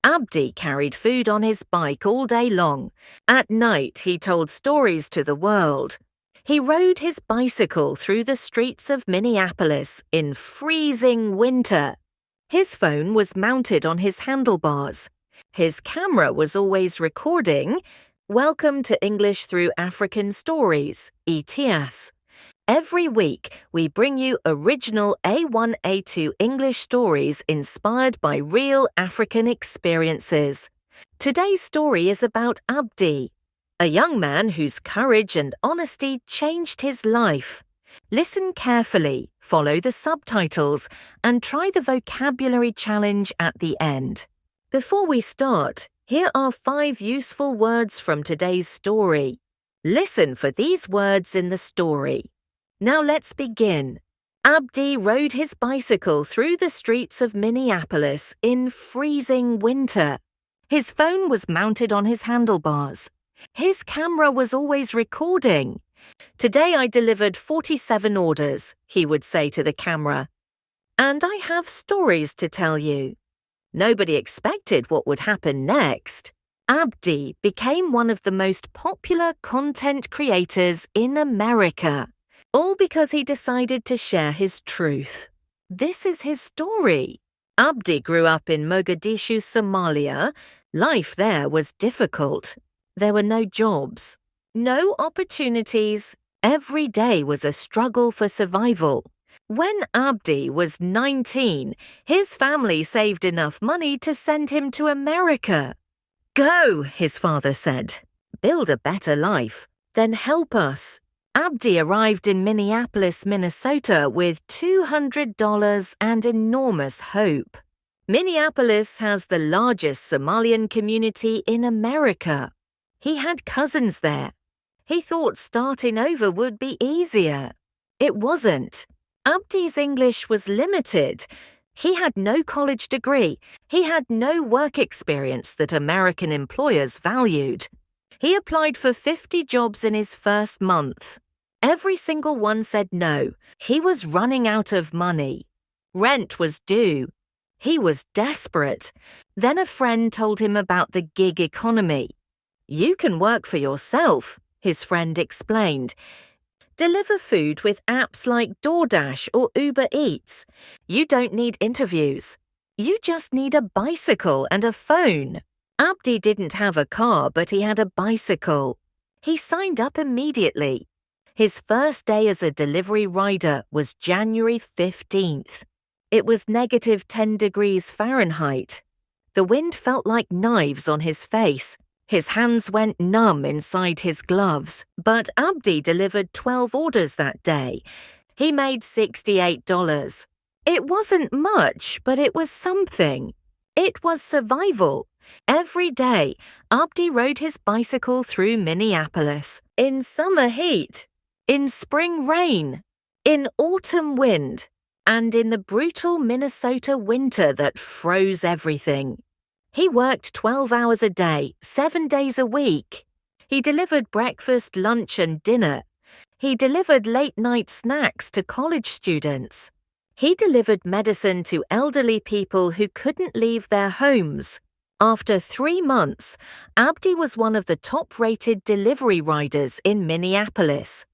Abdi carried food on his bike all day long. At night, he told stories to the world. He rode his bicycle through the streets of Minneapolis in freezing winter. His phone was mounted on his handlebars. His camera was always recording. Welcome to English Through African Stories, ETS. Every week, we bring you original A1, A2 English stories inspired by real African experiences. Today's story is about Abdi, a young man whose courage and honesty changed his life. Listen carefully, follow the subtitles, and try the vocabulary challenge at the end. Before we start, here are 5 useful words from today's story. Listen for these words in the story. Now let's begin. Abdi rode his bicycle through the streets of Minneapolis in freezing winter. His phone was mounted on his handlebars. His camera was always recording. Today I delivered 47 orders, he would say to the camera. And I have stories to tell you. Nobody expected what would happen next. Abdi became one of the most popular content creators in America. All because he decided to share his truth. This is his story. Abdi grew up in Mogadishu, Somalia. Life there was difficult. There were no jobs, no opportunities. Every day was a struggle for survival. When Abdi was 19, his family saved enough money to send him to America. Go, his father said. Build a better life. Then help us. Abdi arrived in Minneapolis, Minnesota with $200 and enormous hope. Minneapolis has the largest Somalian community in America. He had cousins there. He thought starting over would be easier. It wasn't. Abdi's English was limited. He had no college degree. He had no work experience that American employers valued. He applied for 50 jobs in his first month. Every single one said no. He was running out of money. Rent was due. He was desperate. Then a friend told him about the gig economy. You can work for yourself, his friend explained. Deliver food with apps like DoorDash or Uber Eats. You don't need interviews. You just need a bicycle and a phone. Abdi didn't have a car, but he had a bicycle. He signed up immediately. His first day as a delivery rider was January 15th. It was -10 degrees Fahrenheit. The wind felt like knives on his face. His hands went numb inside his gloves, but Abdi delivered 12 orders that day. He made $68. It wasn't much, but it was something. It was survival. Every day, Abdi rode his bicycle through Minneapolis, in summer heat, in spring rain, in autumn wind, and in the brutal Minnesota winter that froze everything. He worked 12 hours a day, 7 days a week. He delivered breakfast, lunch, and dinner. He delivered late-night snacks to college students. He delivered medicine to elderly people who couldn't leave their homes. After 3 months, Abdi was one of the top-rated delivery riders in Minneapolis.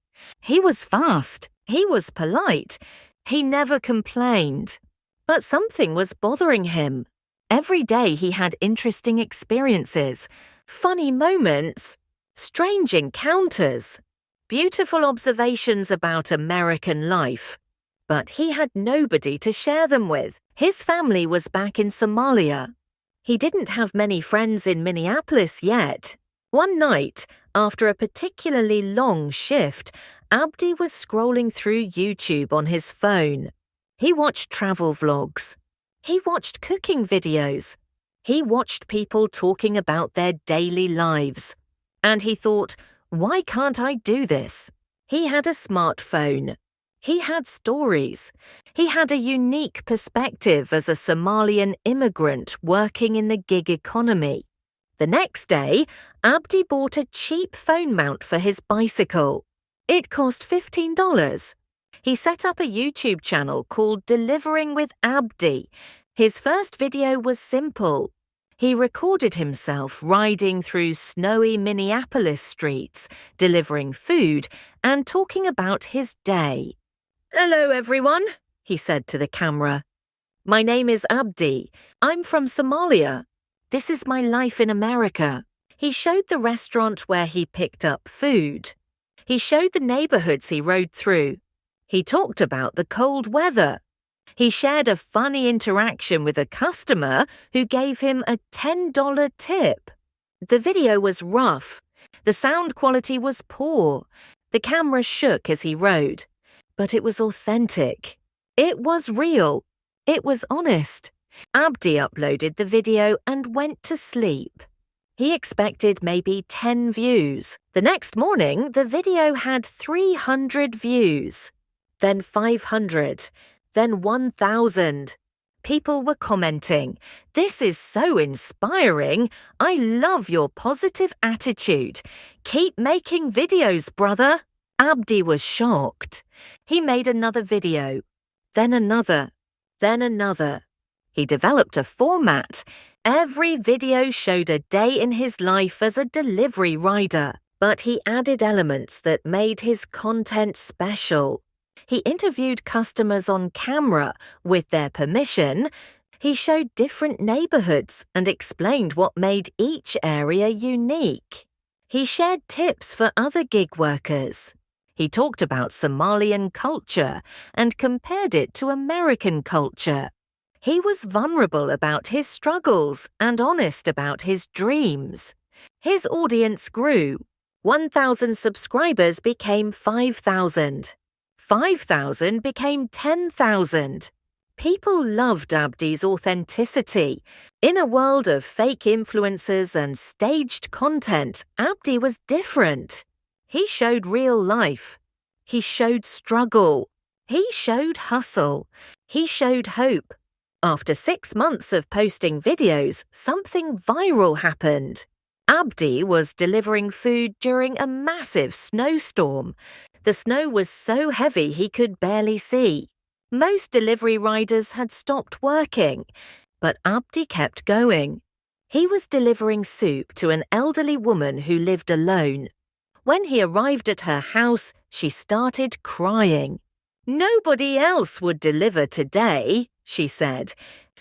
He was fast. He was polite. He never complained. But something was bothering him. Every day he had interesting experiences, funny moments, strange encounters, beautiful observations about American life. But he had nobody to share them with. His family was back in Somalia. He didn't have many friends in Minneapolis yet. One night, after a particularly long shift, Abdi was scrolling through YouTube on his phone. He watched travel vlogs. He watched cooking videos. He watched people talking about their daily lives. And he thought, why can't I do this? He had a smartphone. He had stories. He had a unique perspective as a Somalian immigrant working in the gig economy. The next day, Abdi bought a cheap phone mount for his bicycle. It cost $15. He set up a YouTube channel called Delivering with Abdi. His first video was simple. He recorded himself riding through snowy Minneapolis streets, delivering food, and talking about his day. "Hello, everyone," he said to the camera. "My name is Abdi. I'm from Somalia. This is my life in America." He showed the restaurant where he picked up food. He showed the neighborhoods he rode through. He talked about the cold weather. He shared a funny interaction with a customer who gave him a $10 tip. The video was rough. The sound quality was poor. The camera shook as he rode. But it was authentic. It was real. It was honest. Abdi uploaded the video and went to sleep. He expected maybe 10 views. The next morning, the video had 300 views. Then 500. Then 1,000. People were commenting, "This is so inspiring. I love your positive attitude. Keep making videos, brother." Abdi was shocked. He made another video. Then another. Then another. He developed a format. Every video showed a day in his life as a delivery rider, but he added elements that made his content special. He interviewed customers on camera with their permission. He showed different neighborhoods and explained what made each area unique. He shared tips for other gig workers. He talked about Somalian culture and compared it to American culture. He was vulnerable about his struggles and honest about his dreams. His audience grew. 1,000 subscribers became 5,000. 5,000 became 10,000. People loved Abdi's authenticity. In a world of fake influencers and staged content, Abdi was different. He showed real life. He showed struggle. He showed hustle. He showed hope. After 6 months of posting videos, something viral happened. Abdi was delivering food during a massive snowstorm. The snow was so heavy he could barely see. Most delivery riders had stopped working, but Abdi kept going. He was delivering soup to an elderly woman who lived alone. When he arrived at her house, she started crying. "Nobody else would deliver today," she said.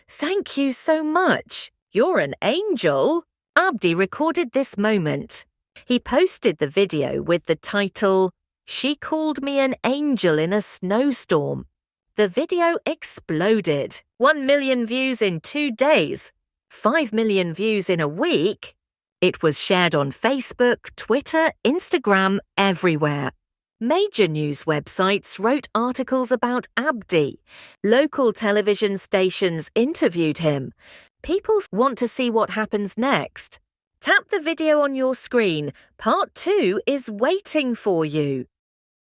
"Thank you so much. You're an angel." Abdi recorded this moment. He posted the video with the title, "She Called Me an Angel in a Snowstorm." The video exploded. 1 million views in 2 days. 5 million views in a week. It was shared on Facebook, Twitter, Instagram, everywhere. Major news websites wrote articles about Abdi. Local television stations interviewed him. People want to see what happens next. Tap the video on your screen. Part 2 is waiting for you.